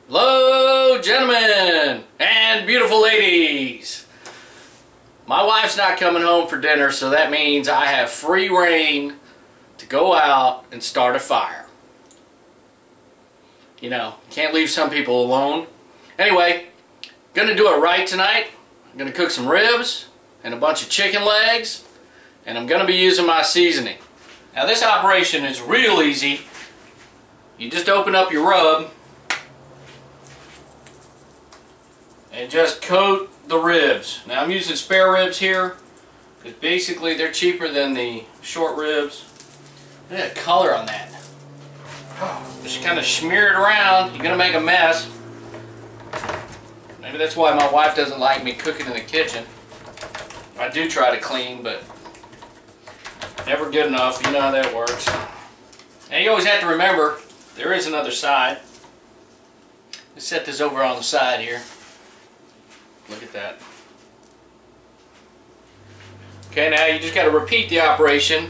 Hello, gentlemen and beautiful ladies. My wife's not coming home for dinner, so that means I have free reign to go out and start a fire. You know, can't leave some people alone. Anyway, gonna do it right tonight. I'm gonna cook some ribs and a bunch of chicken legs, and I'm gonna be using my seasoning. Now this operation is real easy. You just open up your rub and just coat the ribs. Now I'm using spare ribs here because basically they're cheaper than the short ribs. Look at the color on that. Just kind of smear it around. You're gonna make a mess. Maybe that's why my wife doesn't like me cooking in the kitchen. I do try to clean, but never good enough. You know how that works. And you always have to remember there is another side. Let's set this over on the side here. Look at that. Okay, now you just got to repeat the operation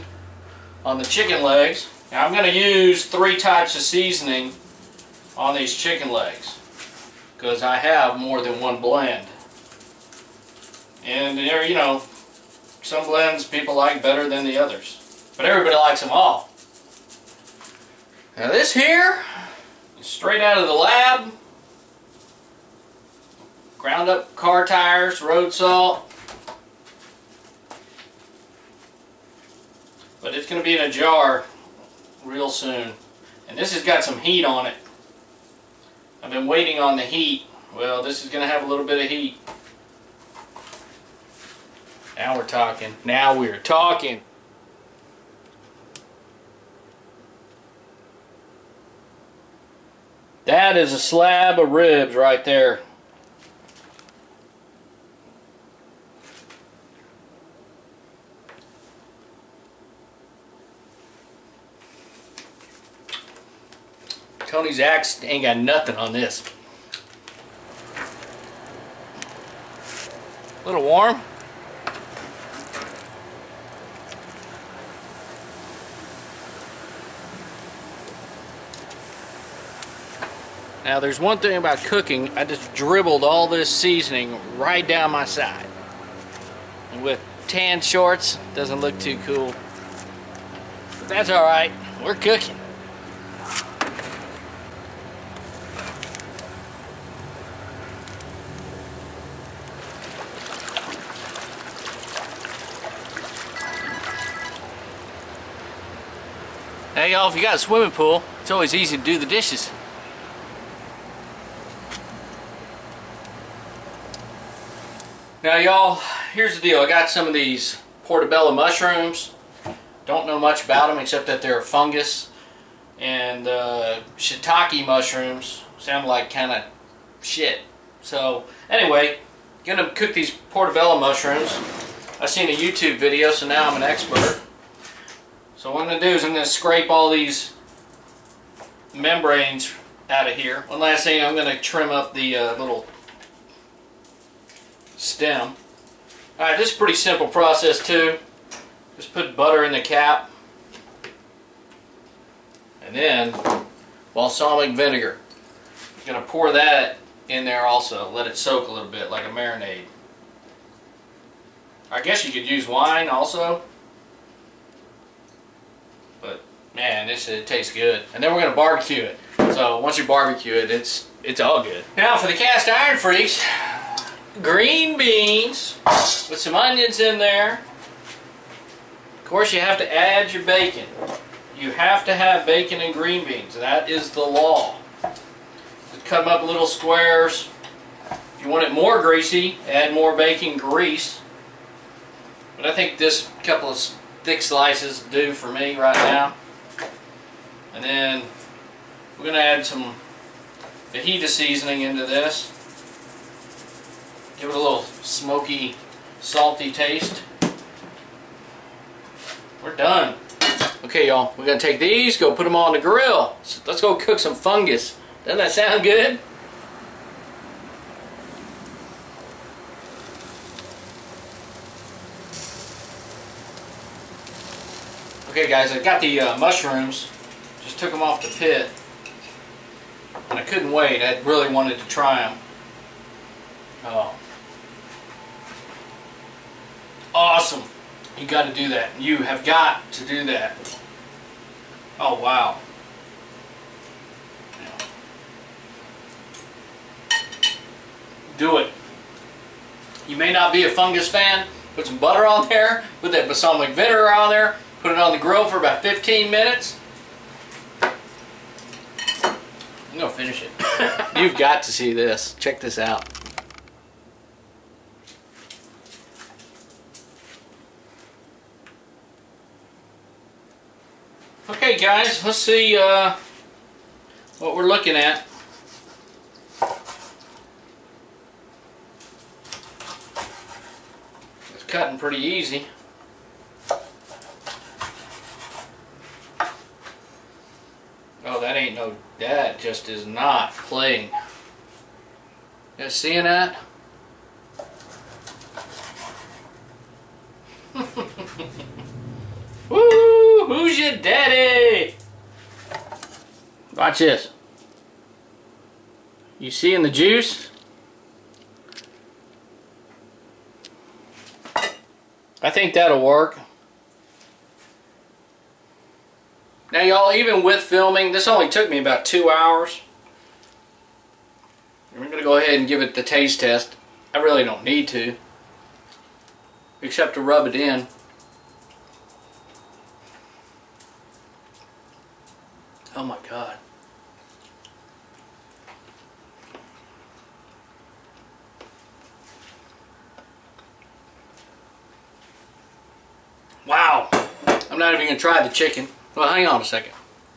on the chicken legs. Now I'm going to use 3 types of seasoning on these chicken legs because I have more than one blend. And there, you know, some blends people like better than the others, but everybody likes them all. Now this here is straight out of the lab. Ground up car tires, road salt. But it's going to be in a jar real soon. And this has got some heat on it. I've been waiting on the heat. Well, this is going to have a little bit of heat. Now we're talking. Now we're talking. That is a slab of ribs right there. Tony's axe ain't got nothing on this. A little warm. Now there's one thing about cooking, I just dribbled all this seasoning right down my side. And with tan shorts, doesn't look too cool. But that's alright, we're cooking. Hey y'all, if you got a swimming pool, it's always easy to do the dishes. Now y'all, here's the deal. I got some of these portobello mushrooms. Don't know much about them except that they're a fungus. And shiitake mushrooms sound like kind of shit. So anyway, gonna cook these portobello mushrooms. I seen a YouTube video, so now I'm an expert. So what I'm going to do is I'm going to scrape all these membranes out of here. One last thing, I'm going to trim up the little stem. Alright, this is a pretty simple process too. Just put butter in the cap. And then balsamic vinegar. I'm going to pour that in there also. Let it soak a little bit like a marinade. I guess you could use wine also. But man, it tastes good. And then we're going to barbecue it. So once you barbecue it, it's all good. Now for the cast iron freaks, green beans with some onions in there. Of course you have to add your bacon. You have to have bacon and green beans. That is the law. Just cut them up in little squares. If you want it more greasy, add more bacon grease. But I think this couple of thick slices do for me right now. And then we're going to add some fajita seasoning into this. Give it a little smoky, salty taste. We're done. Okay y'all, we're going to take these, go put them on the grill. So let's go cook some fungus. Doesn't that sound good? Okay guys, I got the mushrooms, just took them off the pit. and I couldn't wait. I really wanted to try them. Oh. Awesome. You got to do that. You have got to do that. Oh, wow. Do it. You may not be a fungus fan. Put some butter on there. Put that balsamic vinegar on there. Put it on the grill for about 15 minutes. I'm going to finish it. You've got to see this. Check this out. Okay guys, let's see what we're looking at. It's cutting pretty easy. Oh, that ain't no, that just is not playing. You guys seeing that? Woo! Who's your daddy? Watch this. You seeing the juice? I think that'll work. Now y'all, even with filming, this only took me about 2 hours. We're going to go ahead and give it the taste test. I really don't need to, except to rub it in. Oh my God. Wow. I'm not even going to try the chicken. Well, hang on a second.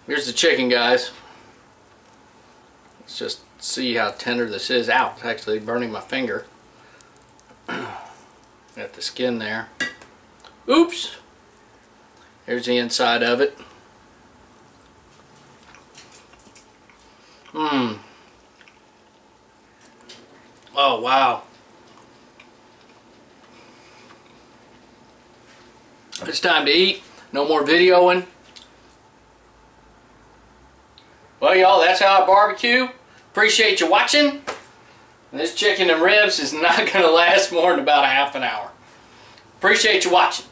Here's the chicken, guys. Let's just see how tender this is. Ow, it's actually burning my finger. Got the skin there. Oops. Here's the inside of it. Mmm. Oh, wow. It's time to eat. No more videoing. Well, y'all, that's how I barbecue. Appreciate you watching. This chicken and ribs is not going to last more than about a half an hour. Appreciate you watching.